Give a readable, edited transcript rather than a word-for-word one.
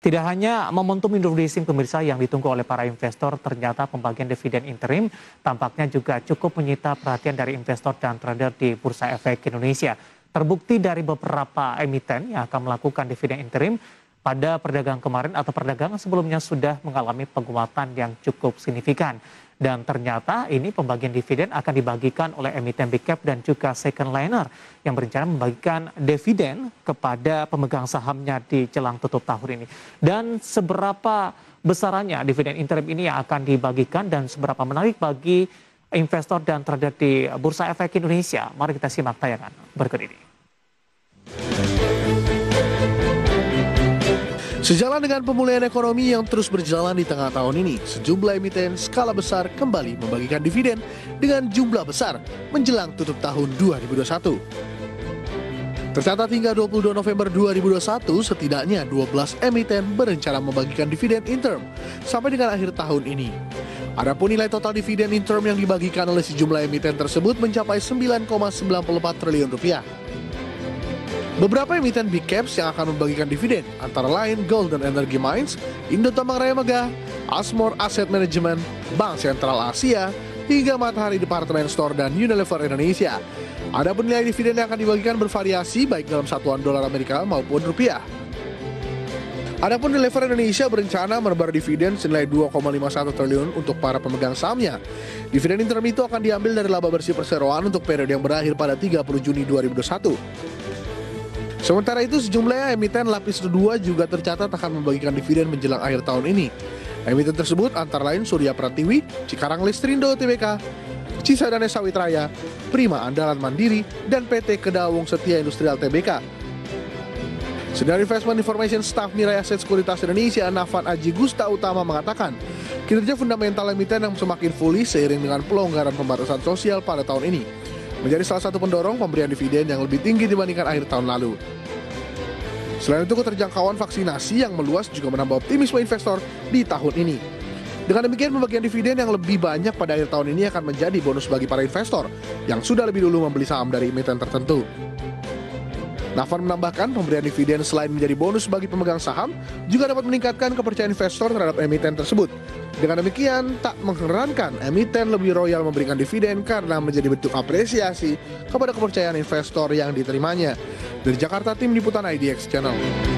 Tidak hanya momentum Idul Fitri pemirsa yang ditunggu oleh para investor, ternyata pembagian dividen interim tampaknya juga cukup menyita perhatian dari investor dan trader di Bursa Efek Indonesia. Terbukti dari beberapa emiten yang akan melakukan dividen interim pada perdagangan kemarin atau perdagangan sebelumnya sudah mengalami penguatan yang cukup signifikan. Dan ternyata ini pembagian dividen akan dibagikan oleh emiten big cap dan juga second liner yang berencana membagikan dividen kepada pemegang sahamnya di jelang tutup tahun ini. Dan seberapa besarannya dividen interim ini yang akan dibagikan dan seberapa menarik bagi investor dan trader di Bursa Efek Indonesia? Mari kita simak tayangan berikut ini. Sejalan dengan pemulihan ekonomi yang terus berjalan di tengah tahun ini, sejumlah emiten skala besar kembali membagikan dividen dengan jumlah besar menjelang tutup tahun 2021. Tercatat hingga 22 November 2021, setidaknya 12 emiten berencana membagikan dividen interim sampai dengan akhir tahun ini. Adapun nilai total dividen interim yang dibagikan oleh sejumlah emiten tersebut mencapai 9,94 triliun rupiah. Beberapa emiten big caps yang akan membagikan dividen antara lain Golden Energy Mines, Indo Tambang Raya Megah, Asmore Asset Management, Bank Sentral Asia, hingga Matahari Department Store dan Unilever Indonesia. Adapun nilai dividen yang akan dibagikan bervariasi baik dalam satuan dolar Amerika maupun rupiah. Adapun Unilever Indonesia berencana menebar dividen senilai 2,51 triliun untuk para pemegang sahamnya. Dividen interim itu akan diambil dari laba bersih perseroan untuk periode yang berakhir pada 30 Juni 2021. Sementara itu, sejumlah emiten lapis kedua juga tercatat akan membagikan dividen menjelang akhir tahun ini. Emiten tersebut antara lain Surya Pratiwi, Cikarang Listrindo Tbk, Cisadane Sawit Raya, Prima Andalan Mandiri, dan PT Kedawung Setia Industrial Tbk. Senior Investment Information Staff Mirai Aset Sekuritas Indonesia, Nafan Aji Gusta Utama mengatakan, kinerja fundamental emiten yang semakin pulih seiring dengan pelonggaran pembatasan sosial pada tahun ini menjadi salah satu pendorong pemberian dividen yang lebih tinggi dibandingkan akhir tahun lalu. Selain itu, keterjangkauan vaksinasi yang meluas juga menambah optimisme investor di tahun ini. Dengan demikian, pembagian dividen yang lebih banyak pada akhir tahun ini akan menjadi bonus bagi para investor yang sudah lebih dulu membeli saham dari emiten tertentu. Nafan menambahkan, pemberian dividen selain menjadi bonus bagi pemegang saham, juga dapat meningkatkan kepercayaan investor terhadap emiten tersebut. Dengan demikian, tak mengherankan emiten lebih royal memberikan dividen karena menjadi bentuk apresiasi kepada kepercayaan investor yang diterimanya. Dari Jakarta, Tim Liputan IDX Channel.